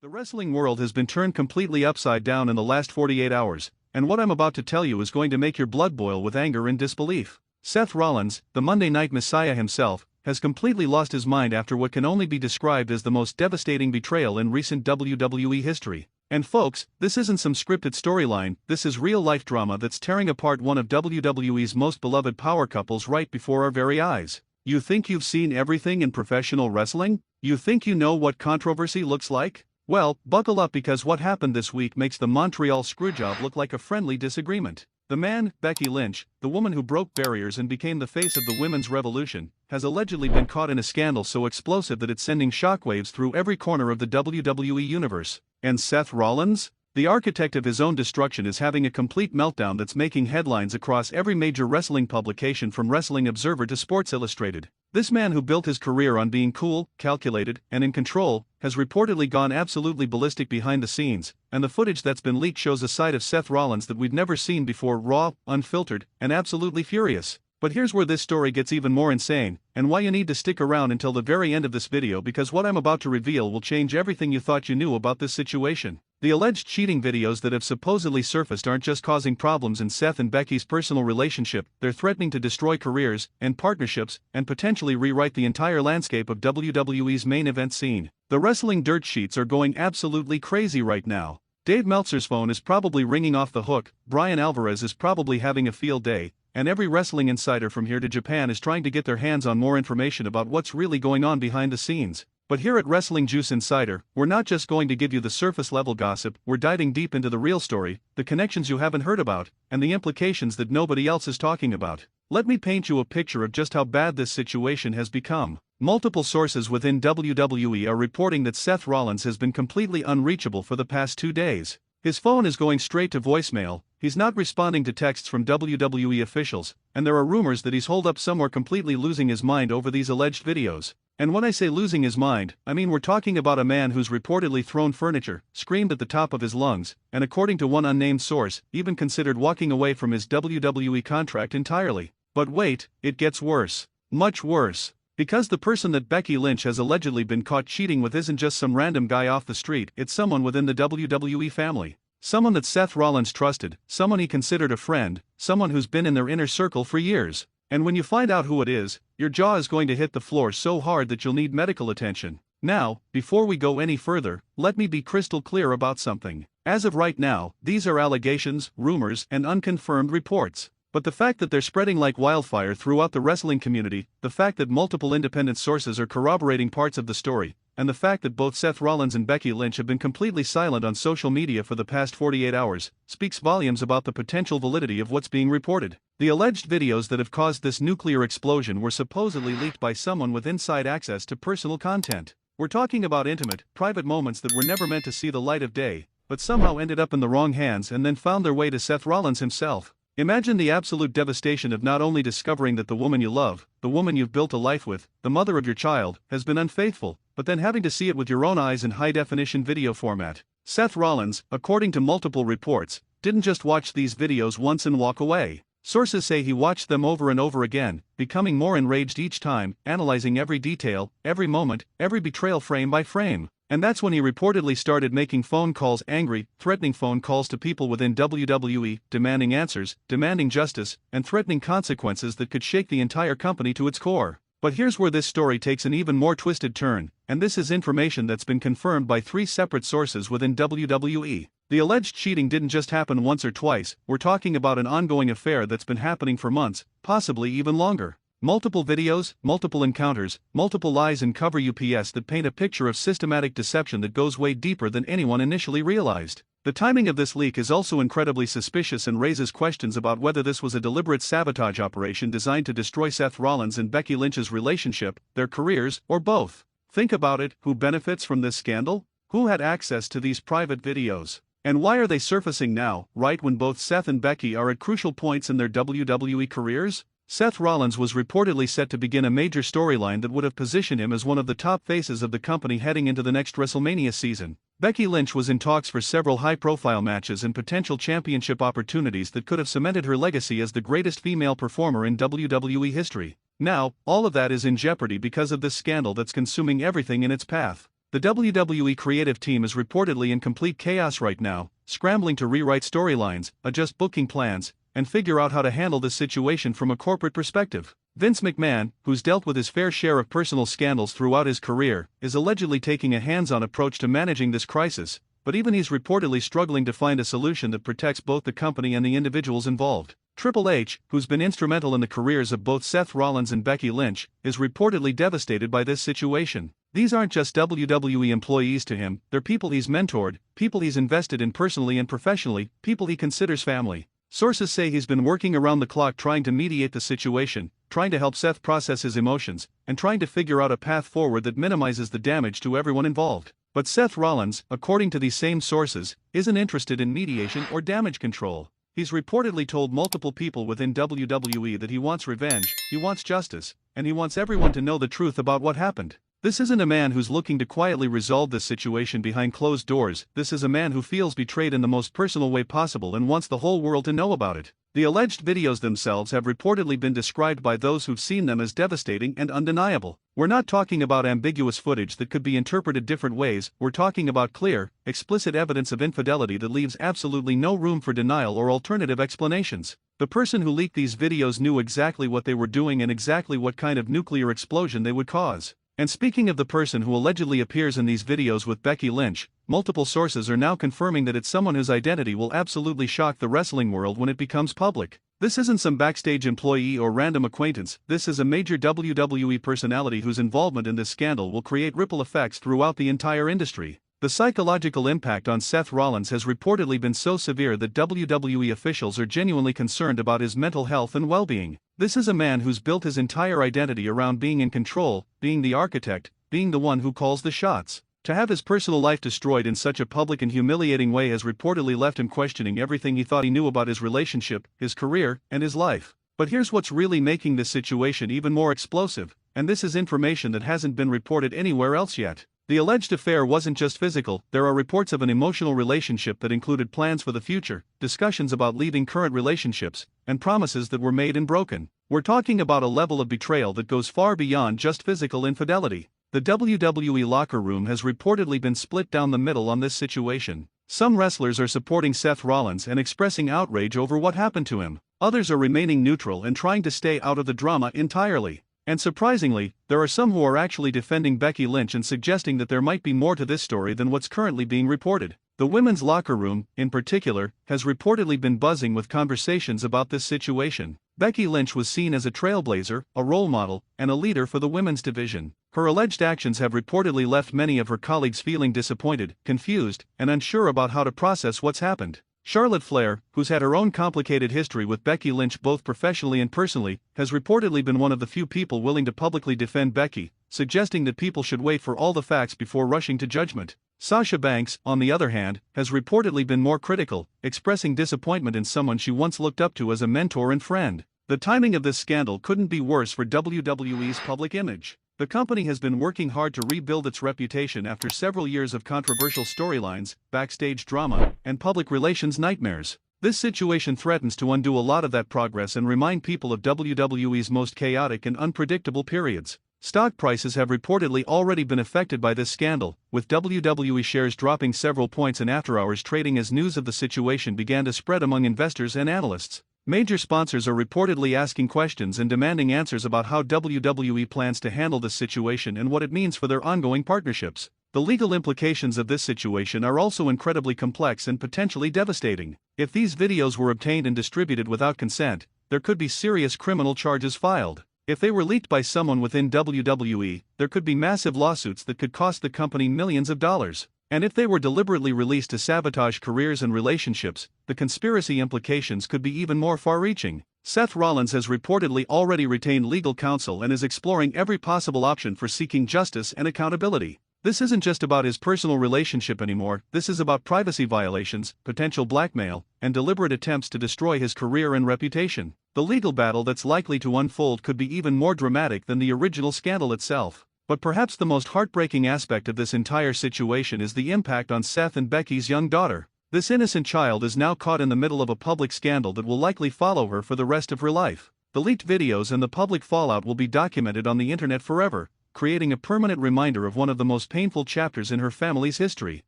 The wrestling world has been turned completely upside down in the last 48 hours, and what I'm about to tell you is going to make your blood boil with anger and disbelief. Seth Rollins, the Monday Night Messiah himself, has completely lost his mind after what can only be described as the most devastating betrayal in recent WWE history. And folks, this isn't some scripted storyline, this is real-life drama that's tearing apart one of WWE's most beloved power couples right before our very eyes. You think you've seen everything in professional wrestling? You think you know what controversy looks like? Well, buckle up because what happened this week makes the Montreal screwjob look like a friendly disagreement. The man, Becky Lynch, the woman who broke barriers and became the face of the women's revolution, has allegedly been caught in a scandal so explosive that it's sending shockwaves through every corner of the WWE universe. And Seth Rollins? The architect of his own destruction is having a complete meltdown that's making headlines across every major wrestling publication from Wrestling Observer to Sports Illustrated. This man who built his career on being cool, calculated, and in control, has reportedly gone absolutely ballistic behind the scenes, and the footage that's been leaked shows a side of Seth Rollins that we've never seen before: raw, unfiltered, and absolutely furious. But here's where this story gets even more insane, and why you need to stick around until the very end of this video, because what I'm about to reveal will change everything you thought you knew about this situation. The alleged cheating videos that have supposedly surfaced aren't just causing problems in Seth and Becky's personal relationship, they're threatening to destroy careers and partnerships and potentially rewrite the entire landscape of WWE's main event scene. The wrestling dirt sheets are going absolutely crazy right now. Dave Meltzer's phone is probably ringing off the hook, Brian Alvarez is probably having a field day, and every wrestling insider from here to Japan is trying to get their hands on more information about what's really going on behind the scenes. But here at Wrestling Juice Insider, we're not just going to give you the surface-level gossip, we're diving deep into the real story, the connections you haven't heard about, and the implications that nobody else is talking about. Let me paint you a picture of just how bad this situation has become. Multiple sources within WWE are reporting that Seth Rollins has been completely unreachable for the past 2 days. His phone is going straight to voicemail, he's not responding to texts from WWE officials, and there are rumors that he's holed up somewhere completely losing his mind over these alleged videos. And when I say losing his mind, I mean we're talking about a man who's reportedly thrown furniture, screamed at the top of his lungs, and according to one unnamed source, even considered walking away from his WWE contract entirely. But wait, it gets worse. Much worse. Because the person that Becky Lynch has allegedly been caught cheating with isn't just some random guy off the street, it's someone within the WWE family. Someone that Seth Rollins trusted, someone he considered a friend, someone who's been in their inner circle for years. And when you find out who it is, your jaw is going to hit the floor so hard that you'll need medical attention. Now, before we go any further, let me be crystal clear about something. As of right now, these are allegations, rumors, and unconfirmed reports. But the fact that they're spreading like wildfire throughout the wrestling community, the fact that multiple independent sources are corroborating parts of the story, and the fact that both Seth Rollins and Becky Lynch have been completely silent on social media for the past 48 hours, speaks volumes about the potential validity of what's being reported. The alleged videos that have caused this nuclear explosion were supposedly leaked by someone with inside access to personal content. We're talking about intimate, private moments that were never meant to see the light of day, but somehow ended up in the wrong hands and then found their way to Seth Rollins himself. Imagine the absolute devastation of not only discovering that the woman you love, the woman you've built a life with, the mother of your child, has been unfaithful, but then having to see it with your own eyes in high-definition video format. Seth Rollins, according to multiple reports, didn't just watch these videos once and walk away. Sources say he watched them over and over again, becoming more enraged each time, analyzing every detail, every moment, every betrayal frame by frame. And that's when he reportedly started making phone calls, angry, threatening phone calls to people within WWE, demanding answers, demanding justice, and threatening consequences that could shake the entire company to its core. But here's where this story takes an even more twisted turn, and this is information that's been confirmed by 3 separate sources within WWE. The alleged cheating didn't just happen once or twice, we're talking about an ongoing affair that's been happening for months, possibly even longer. Multiple videos, multiple encounters, multiple lies and cover UPS that paint a picture of systematic deception that goes way deeper than anyone initially realized. The timing of this leak is also incredibly suspicious and raises questions about whether this was a deliberate sabotage operation designed to destroy Seth Rollins and Becky Lynch's relationship, their careers, or both. Think about it, who benefits from this scandal? Who had access to these private videos? And why are they surfacing now, right when both Seth and Becky are at crucial points in their WWE careers? Seth Rollins was reportedly set to begin a major storyline that would have positioned him as one of the top faces of the company heading into the next WrestleMania season. Becky Lynch was in talks for several high-profile matches and potential championship opportunities that could have cemented her legacy as the greatest female performer in WWE history. Now, all of that is in jeopardy because of this scandal that's consuming everything in its path. The WWE creative team is reportedly in complete chaos right now, scrambling to rewrite storylines, adjust booking plans, and figure out how to handle this situation from a corporate perspective. Vince McMahon, who's dealt with his fair share of personal scandals throughout his career, is allegedly taking a hands-on approach to managing this crisis, but even he's reportedly struggling to find a solution that protects both the company and the individuals involved. Triple H, who's been instrumental in the careers of both Seth Rollins and Becky Lynch, is reportedly devastated by this situation. These aren't just WWE employees to him, they're people he's mentored, people he's invested in personally and professionally, people he considers family. Sources say he's been working around the clock trying to mediate the situation, trying to help Seth process his emotions, and trying to figure out a path forward that minimizes the damage to everyone involved. But Seth Rollins, according to these same sources, isn't interested in mediation or damage control. He's reportedly told multiple people within WWE that he wants revenge, he wants justice, and he wants everyone to know the truth about what happened. This isn't a man who's looking to quietly resolve this situation behind closed doors, this is a man who feels betrayed in the most personal way possible and wants the whole world to know about it. The alleged videos themselves have reportedly been described by those who've seen them as devastating and undeniable. We're not talking about ambiguous footage that could be interpreted different ways, we're talking about clear, explicit evidence of infidelity that leaves absolutely no room for denial or alternative explanations. The person who leaked these videos knew exactly what they were doing and exactly what kind of nuclear explosion they would cause. And speaking of the person who allegedly appears in these videos with Becky Lynch, multiple sources are now confirming that it's someone whose identity will absolutely shock the wrestling world when it becomes public. This isn't some backstage employee or random acquaintance, this is a major WWE personality whose involvement in this scandal will create ripple effects throughout the entire industry. The psychological impact on Seth Rollins has reportedly been so severe that WWE officials are genuinely concerned about his mental health and well-being. This is a man who's built his entire identity around being in control, being the architect, being the one who calls the shots. To have his personal life destroyed in such a public and humiliating way has reportedly left him questioning everything he thought he knew about his relationship, his career, and his life. But here's what's really making this situation even more explosive, and this is information that hasn't been reported anywhere else yet. The alleged affair wasn't just physical, there are reports of an emotional relationship that included plans for the future, discussions about leaving current relationships, and promises that were made and broken. We're talking about a level of betrayal that goes far beyond just physical infidelity. The WWE locker room has reportedly been split down the middle on this situation. Some wrestlers are supporting Seth Rollins and expressing outrage over what happened to him. Others are remaining neutral and trying to stay out of the drama entirely. And surprisingly, there are some who are actually defending Becky Lynch and suggesting that there might be more to this story than what's currently being reported. The women's locker room, in particular, has reportedly been buzzing with conversations about this situation. Becky Lynch was seen as a trailblazer, a role model, and a leader for the women's division. Her alleged actions have reportedly left many of her colleagues feeling disappointed, confused, and unsure about how to process what's happened. Charlotte Flair, who's had her own complicated history with Becky Lynch both professionally and personally, has reportedly been one of the few people willing to publicly defend Becky, suggesting that people should wait for all the facts before rushing to judgment. Sasha Banks, on the other hand, has reportedly been more critical, expressing disappointment in someone she once looked up to as a mentor and friend. The timing of this scandal couldn't be worse for WWE's public image. The company has been working hard to rebuild its reputation after several years of controversial storylines, backstage drama, and public relations nightmares. This situation threatens to undo a lot of that progress and remind people of WWE's most chaotic and unpredictable periods. Stock prices have reportedly already been affected by this scandal, with WWE shares dropping several points in after-hours trading as news of the situation began to spread among investors and analysts. Major sponsors are reportedly asking questions and demanding answers about how WWE plans to handle this situation and what it means for their ongoing partnerships. The legal implications of this situation are also incredibly complex and potentially devastating. If these videos were obtained and distributed without consent, there could be serious criminal charges filed. If they were leaked by someone within WWE, there could be massive lawsuits that could cost the company millions of dollars. And if they were deliberately released to sabotage careers and relationships, the conspiracy implications could be even more far-reaching. Seth Rollins has reportedly already retained legal counsel and is exploring every possible option for seeking justice and accountability. This isn't just about his personal relationship anymore, this is about privacy violations, potential blackmail, and deliberate attempts to destroy his career and reputation. The legal battle that's likely to unfold could be even more dramatic than the original scandal itself. But perhaps the most heartbreaking aspect of this entire situation is the impact on Seth and Becky's young daughter. This innocent child is now caught in the middle of a public scandal that will likely follow her for the rest of her life. The leaked videos and the public fallout will be documented on the internet forever, creating a permanent reminder of one of the most painful chapters in her family's history.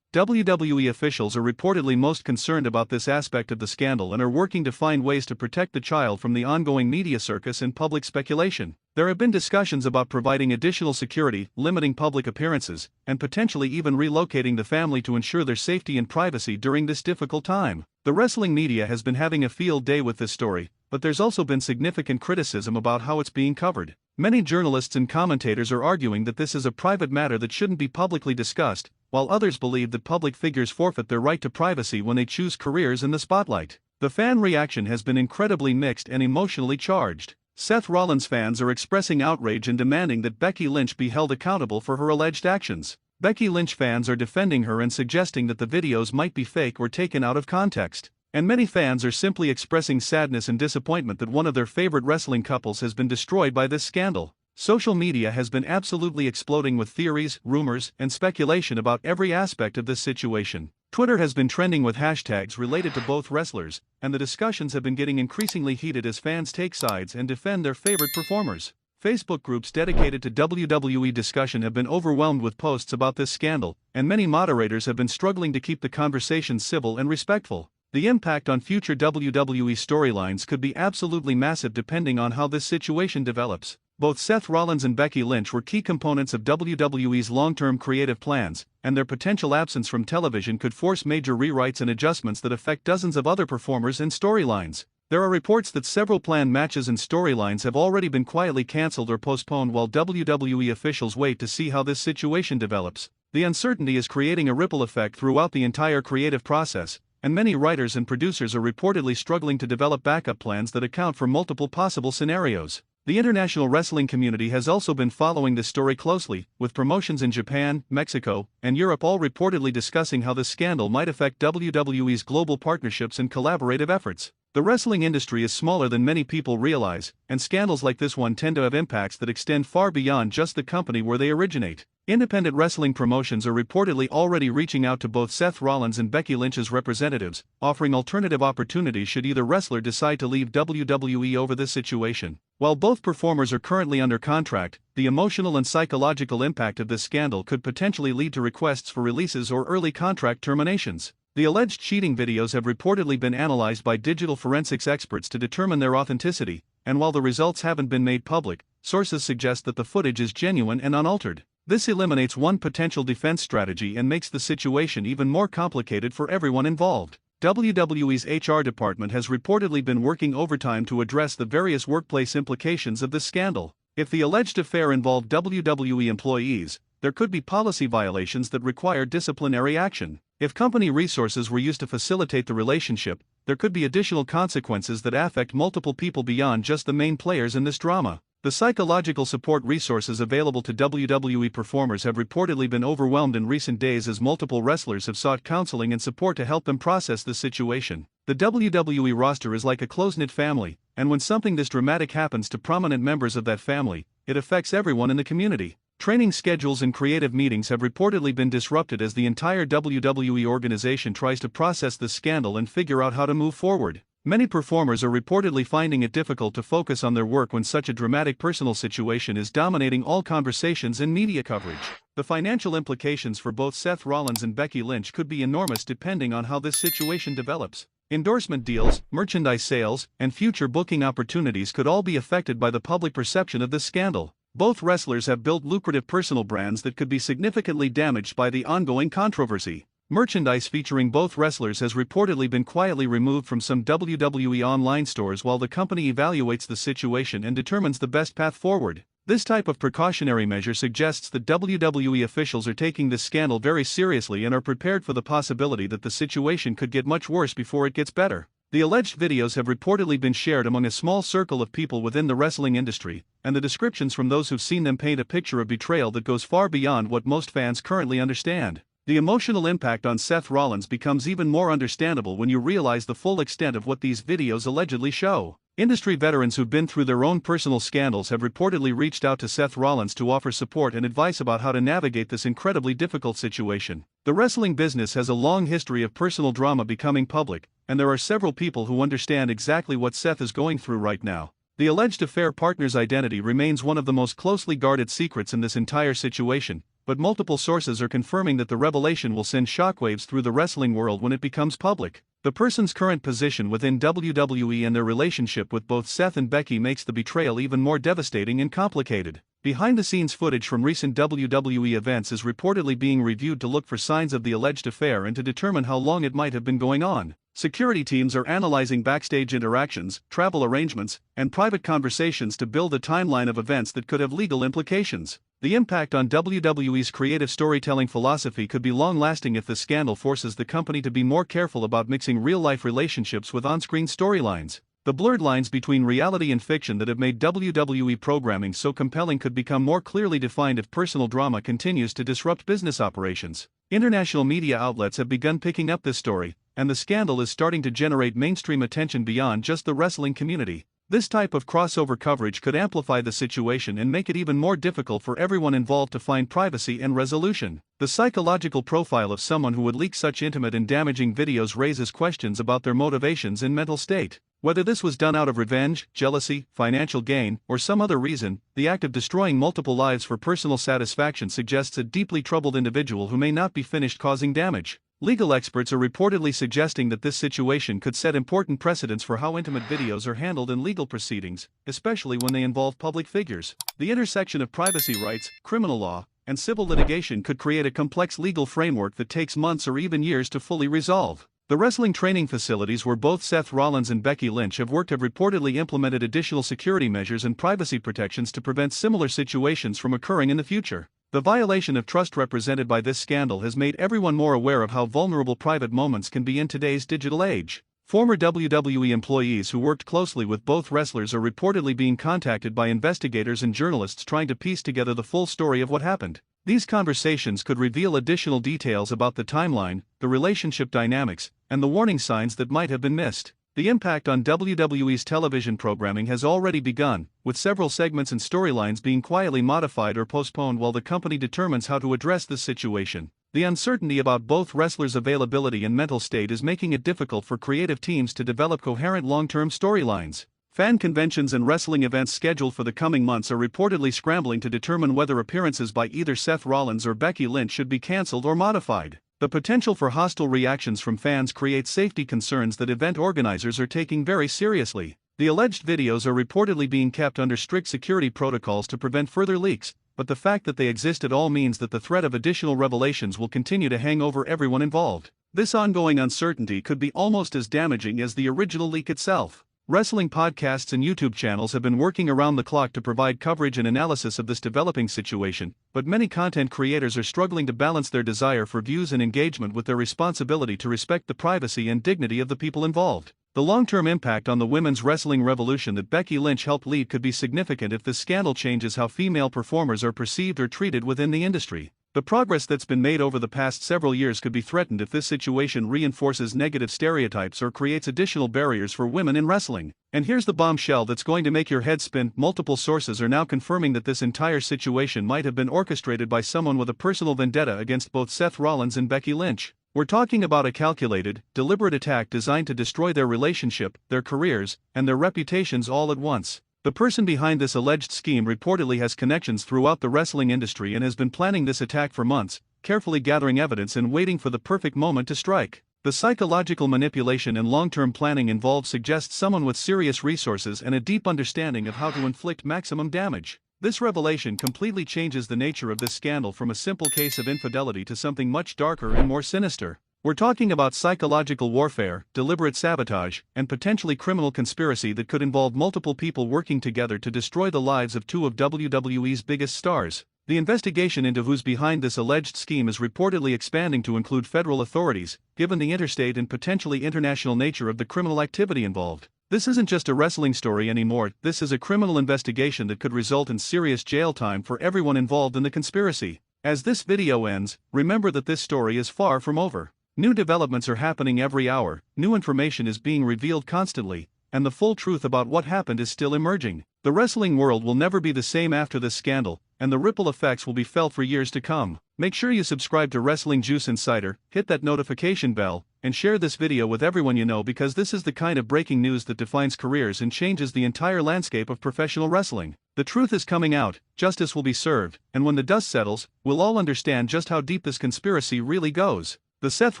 WWE officials are reportedly most concerned about this aspect of the scandal and are working to find ways to protect the child from the ongoing media circus and public speculation. There have been discussions about providing additional security, limiting public appearances, and potentially even relocating the family to ensure their safety and privacy during this difficult time. The wrestling media has been having a field day with this story, but there's also been significant criticism about how it's being covered. Many journalists and commentators are arguing that this is a private matter that shouldn't be publicly discussed, while others believe that public figures forfeit their right to privacy when they choose careers in the spotlight. The fan reaction has been incredibly mixed and emotionally charged. Seth Rollins fans are expressing outrage and demanding that Becky Lynch be held accountable for her alleged actions. Becky Lynch fans are defending her and suggesting that the videos might be fake or taken out of context. And many fans are simply expressing sadness and disappointment that one of their favorite wrestling couples has been destroyed by this scandal. Social media has been absolutely exploding with theories, rumors, and speculation about every aspect of this situation. Twitter has been trending with hashtags related to both wrestlers, and the discussions have been getting increasingly heated as fans take sides and defend their favorite performers. Facebook groups dedicated to WWE discussion have been overwhelmed with posts about this scandal, and many moderators have been struggling to keep the conversation civil and respectful. The impact on future WWE storylines could be absolutely massive depending on how this situation develops. Both Seth Rollins and Becky Lynch were key components of WWE's long-term creative plans, and their potential absence from television could force major rewrites and adjustments that affect dozens of other performers and storylines. There are reports that several planned matches and storylines have already been quietly cancelled or postponed while WWE officials wait to see how this situation develops. The uncertainty is creating a ripple effect throughout the entire creative process, and many writers and producers are reportedly struggling to develop backup plans that account for multiple possible scenarios. The international wrestling community has also been following this story closely, with promotions in Japan, Mexico, and Europe all reportedly discussing how this scandal might affect WWE's global partnerships and collaborative efforts. The wrestling industry is smaller than many people realize, and scandals like this one tend to have impacts that extend far beyond just the company where they originate. Independent wrestling promotions are reportedly already reaching out to both Seth Rollins and Becky Lynch's representatives, offering alternative opportunities should either wrestler decide to leave WWE over this situation. While both performers are currently under contract, the emotional and psychological impact of this scandal could potentially lead to requests for releases or early contract terminations. The alleged cheating videos have reportedly been analyzed by digital forensics experts to determine their authenticity, and while the results haven't been made public, sources suggest that the footage is genuine and unaltered. This eliminates one potential defense strategy and makes the situation even more complicated for everyone involved. WWE's HR department has reportedly been working overtime to address the various workplace implications of this scandal. If the alleged affair involved WWE employees, there could be policy violations that require disciplinary action. If company resources were used to facilitate the relationship, there could be additional consequences that affect multiple people beyond just the main players in this drama. The psychological support resources available to WWE performers have reportedly been overwhelmed in recent days as multiple wrestlers have sought counseling and support to help them process the situation. The WWE roster is like a close-knit family, and when something this dramatic happens to prominent members of that family, it affects everyone in the community. Training schedules and creative meetings have reportedly been disrupted as the entire WWE organization tries to process this scandal and figure out how to move forward. Many performers are reportedly finding it difficult to focus on their work when such a dramatic personal situation is dominating all conversations and media coverage. The financial implications for both Seth Rollins and Becky Lynch could be enormous depending on how this situation develops. Endorsement deals, merchandise sales, and future booking opportunities could all be affected by the public perception of this scandal. Both wrestlers have built lucrative personal brands that could be significantly damaged by the ongoing controversy. Merchandise featuring both wrestlers has reportedly been quietly removed from some WWE online stores while the company evaluates the situation and determines the best path forward. This type of precautionary measure suggests that WWE officials are taking this scandal very seriously and are prepared for the possibility that the situation could get much worse before it gets better. The alleged videos have reportedly been shared among a small circle of people within the wrestling industry, and the descriptions from those who've seen them paint a picture of betrayal that goes far beyond what most fans currently understand. The emotional impact on Seth Rollins becomes even more understandable when you realize the full extent of what these videos allegedly show. Industry veterans who've been through their own personal scandals have reportedly reached out to Seth Rollins to offer support and advice about how to navigate this incredibly difficult situation. The wrestling business has a long history of personal drama becoming public, and there are several people who understand exactly what Seth is going through right now. The alleged affair partner's identity remains one of the most closely guarded secrets in this entire situation, but multiple sources are confirming that the revelation will send shockwaves through the wrestling world when it becomes public. The person's current position within WWE and their relationship with both Seth and Becky makes the betrayal even more devastating and complicated. Behind-the-scenes footage from recent WWE events is reportedly being reviewed to look for signs of the alleged affair and to determine how long it might have been going on. Security teams are analyzing backstage interactions, travel arrangements, and private conversations to build a timeline of events that could have legal implications. The impact on WWE's creative storytelling philosophy could be long-lasting if the scandal forces the company to be more careful about mixing real-life relationships with on-screen storylines. The blurred lines between reality and fiction that have made WWE programming so compelling could become more clearly defined if personal drama continues to disrupt business operations. International media outlets have begun picking up this story, and the scandal is starting to generate mainstream attention beyond just the wrestling community. This type of crossover coverage could amplify the situation and make it even more difficult for everyone involved to find privacy and resolution. The psychological profile of someone who would leak such intimate and damaging videos raises questions about their motivations and mental state. Whether this was done out of revenge, jealousy, financial gain, or some other reason, the act of destroying multiple lives for personal satisfaction suggests a deeply troubled individual who may not be finished causing damage. Legal experts are reportedly suggesting that this situation could set important precedents for how intimate videos are handled in legal proceedings, especially when they involve public figures. The intersection of privacy rights, criminal law, and civil litigation could create a complex legal framework that takes months or even years to fully resolve. The wrestling training facilities where both Seth Rollins and Becky Lynch have worked have reportedly implemented additional security measures and privacy protections to prevent similar situations from occurring in the future. The violation of trust represented by this scandal has made everyone more aware of how vulnerable private moments can be in today's digital age. Former WWE employees who worked closely with both wrestlers are reportedly being contacted by investigators and journalists trying to piece together the full story of what happened. These conversations could reveal additional details about the timeline, the relationship dynamics, and the warning signs that might have been missed. The impact on WWE's television programming has already begun, with several segments and storylines being quietly modified or postponed while the company determines how to address this situation. The uncertainty about both wrestlers' availability and mental state is making it difficult for creative teams to develop coherent long-term storylines. Fan conventions and wrestling events scheduled for the coming months are reportedly scrambling to determine whether appearances by either Seth Rollins or Becky Lynch should be cancelled or modified. The potential for hostile reactions from fans creates safety concerns that event organizers are taking very seriously. The alleged videos are reportedly being kept under strict security protocols to prevent further leaks, but the fact that they exist at all means that the threat of additional revelations will continue to hang over everyone involved. This ongoing uncertainty could be almost as damaging as the original leak itself. Wrestling podcasts and YouTube channels have been working around the clock to provide coverage and analysis of this developing situation, but many content creators are struggling to balance their desire for views and engagement with their responsibility to respect the privacy and dignity of the people involved. The long-term impact on the women's wrestling revolution that Becky Lynch helped lead could be significant if this scandal changes how female performers are perceived or treated within the industry. The progress that's been made over the past several years could be threatened if this situation reinforces negative stereotypes or creates additional barriers for women in wrestling. And here's the bombshell that's going to make your head spin. Multiple sources are now confirming that this entire situation might have been orchestrated by someone with a personal vendetta against both Seth Rollins and Becky Lynch. We're talking about a calculated, deliberate attack designed to destroy their relationship, their careers, and their reputations all at once. The person behind this alleged scheme reportedly has connections throughout the wrestling industry and has been planning this attack for months, carefully gathering evidence and waiting for the perfect moment to strike. The psychological manipulation and long-term planning involved suggests someone with serious resources and a deep understanding of how to inflict maximum damage. This revelation completely changes the nature of this scandal from a simple case of infidelity to something much darker and more sinister. We're talking about psychological warfare, deliberate sabotage, and potentially criminal conspiracy that could involve multiple people working together to destroy the lives of two of WWE's biggest stars. The investigation into who's behind this alleged scheme is reportedly expanding to include federal authorities, given the interstate and potentially international nature of the criminal activity involved. This isn't just a wrestling story anymore, this is a criminal investigation that could result in serious jail time for everyone involved in the conspiracy. As this video ends, remember that this story is far from over. New developments are happening every hour, new information is being revealed constantly, and the full truth about what happened is still emerging. The wrestling world will never be the same after this scandal, and the ripple effects will be felt for years to come. Make sure you subscribe to Wrestling Juice Insider, hit that notification bell, and share this video with everyone you know, because this is the kind of breaking news that defines careers and changes the entire landscape of professional wrestling. The truth is coming out, justice will be served, and when the dust settles, we'll all understand just how deep this conspiracy really goes. The Seth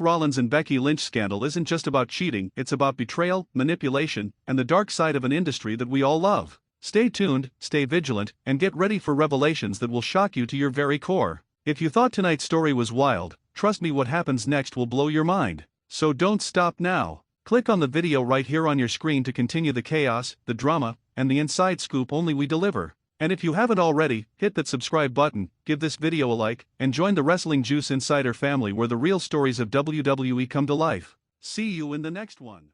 Rollins and Becky Lynch scandal isn't just about cheating, it's about betrayal, manipulation, and the dark side of an industry that we all love. Stay tuned, stay vigilant, and get ready for revelations that will shock you to your very core. If you thought tonight's story was wild, trust me, what happens next will blow your mind. So don't stop now. Click on the video right here on your screen to continue the chaos, the drama, and the inside scoop only we deliver. And if you haven't already, hit that subscribe button, give this video a like, and join the Wrestling Juice Insider family, where the real stories of WWE come to life. See you in the next one.